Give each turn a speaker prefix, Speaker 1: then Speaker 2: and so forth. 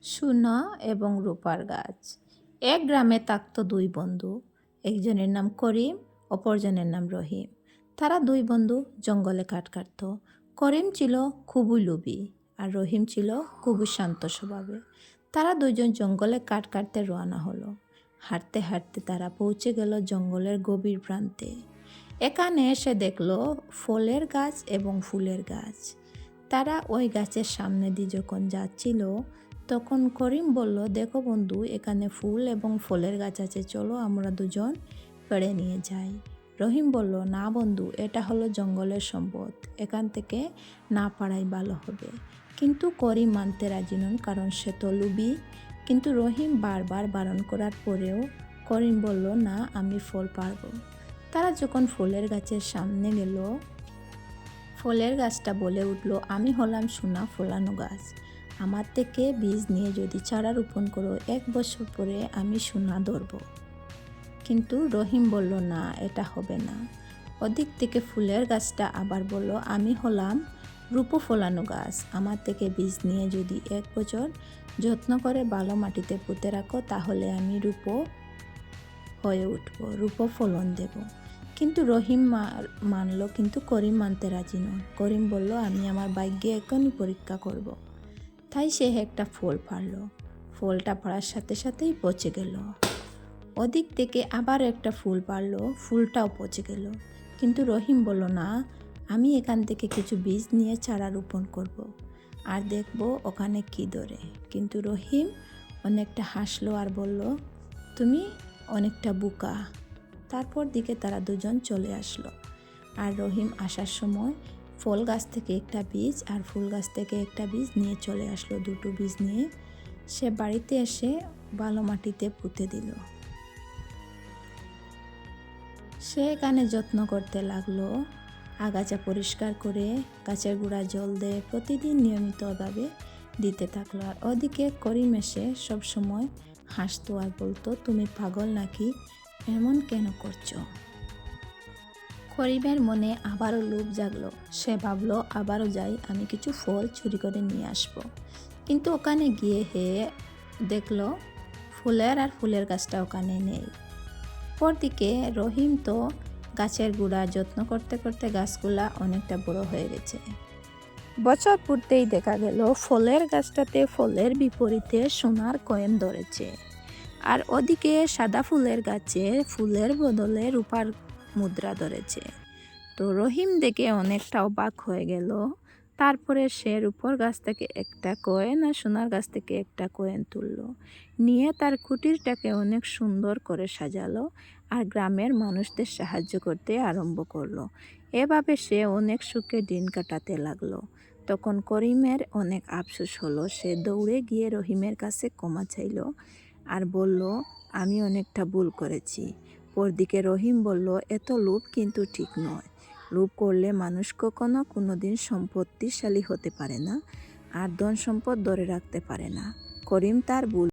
Speaker 1: সোনা এবং রূপার গাছ। এক গ্রামে থাকত দুই বন্ধু। একজনের নাম করিম, অপরজনের নাম রহিম। তারা দুই বন্ধু জঙ্গলে কাঠ কাটত। করিম ছিল খুবই লোভী আর রহিম ছিল খুবই শান্ত স্বভাবের। তারা দুইজন জঙ্গলে কাঠ কাটতে রওনা হলো। হাঁটতে হাঁটতে তারা পৌঁছে গেল জঙ্গলের গভীর প্রান্তে। এখানে এসে দেখল ফলের গাছ এবং ফুলের গাছ। তারা ওই গাছের সামনে দিয়ে যখন যাচ্ছিল তখন করিম বলল, দেখো বন্ধু, এখানে ফুল এবং ফলের গাছ আছে, চলো আমরা দুজন পেড়ে নিয়ে যাই। রহিম বলল, না বন্ধু, এটা হলো জঙ্গলের সম্পদ, এখান থেকে না পারাই ভালো হবে। কিন্তু করিম মানতে রাজি নন, কারণ সে তো লোভী। কিন্তু রহিম বারবার বারণ করার পরেও করিম বলল, না, আমি ফল পারবো। তারা যখন ফুলের গাছের সামনে গেল, ফলের গাছটা বলে উঠল, আমি হলাম সোনা ফলানো গাছ, আমার থেকে বীজ নিয়ে যদি চারা রোপণ করো, 1 বছর পরে আমি সোনা ধরব। কিন্তু রহিম বলল, না, এটা হবে না। ওদিক থেকে ফুলের গাছটা আবার বলল, আমি হলাম রূপো ফলানো গাছ, আমার থেকে বীজ নিয়ে যদি 1 বছর যত্ন করে ভালো মাটিতে পুঁতে রাখো, তাহলে আমি রূপো হয়ে উঠব, রূপো ফলন দেব। কিন্তু রহিম মানল, কিন্তু করিম মানতে রাজি নয়। করিম বলল, আমি আমার ভাগ্যে এখনই পরীক্ষা করব। তাই সে একটা ফল পারল। ফলটা পাড়ার সাথে সাথেই পচে গেল। ওদিক থেকে আবার একটা ফুল পারল, ফুলটাও পচে গেল। কিন্তু রহিম বলল, না, আমি এখান থেকে কিছু বীজ নিয়ে চারা রোপণ করব, আর দেখব ওখানে কি ধরে। কিন্তু রহিম অনেকটা হাসলো আর বলল, তুমি অনেকটা বোকা। তারপর দিকে তারা দুজন চলে আসলো। আর রহিম আসার সময় ফল গাছ থেকে একটা বীজ আর ফুল গাছ থেকে একটা বীজ নিয়ে চলে আসলো। দুটো বীজ নিয়ে সে বাড়িতে এসে ভালো মাটিতে পুঁতে দিল। সে এখানে যত্ন করতে লাগলো, আগাছা পরিষ্কার করে গাছের গোড়া জল দেয়, প্রতিদিন নিয়মিতভাবে দিতে থাকলো। আর ওদিকে করিম এসে সবসময় হাসতো আর বলতো, তুমি পাগল নাকি, এমন কেন করছো? করিমের মনে আবারও লোভ জাগলো। সে ভাবলো, আবারও যাই, আমি কিছু ফল চুরি করে নিয়ে আসবো। কিন্তু ওখানে গিয়ে দেখলো ফুলের আর ফুলের গাছটা ওখানে নেই। পরদিকে রহিম তো গাছের গোড়া যত্ন করতে করতে গাছগুলা অনেকটা বড় হয়ে গেছে। বছর পূর্তেই দেখা গেল ফলের গাছটাতে ফলের বিপরীতে সোনার কয়েন ধরেছে, আর ওদিকে সাদা ফুলের গাছে ফুলের বদলে রূপার মুদ্রা ধরেছে। তো রহিম দেখে অনেকটা অবাক হয়ে গেল। তারপরে সে রূপর গাছ থেকে একটা কয়েন আর সোনার গাছ থেকে একটা কয়েন তুললো, নিয়ে তার কুটিরটাকে অনেক সুন্দর করে সাজালো আর গ্রামের মানুষদের সাহায্য করতে আরম্ভ করলো। এভাবে সে অনেক সুখে দিন কাটাতে লাগলো। তখন করিমের অনেক আফসোস হলো। সে দৌড়ে গিয়ে রহিমের কাছে ক্ষমা চাইল আর বলল, আমি অনেকটা ভুল করেছি। পরদিকে রহিম বলল, এত লোভ কিন্তু ঠিক নয়। লোভ করলে মানুষ কখনো কোনোদিন সম্পত্তিশালী হতে পারে না, আর ধন সম্পদ ধরে রাখতে পারে না। করিম তার ভুল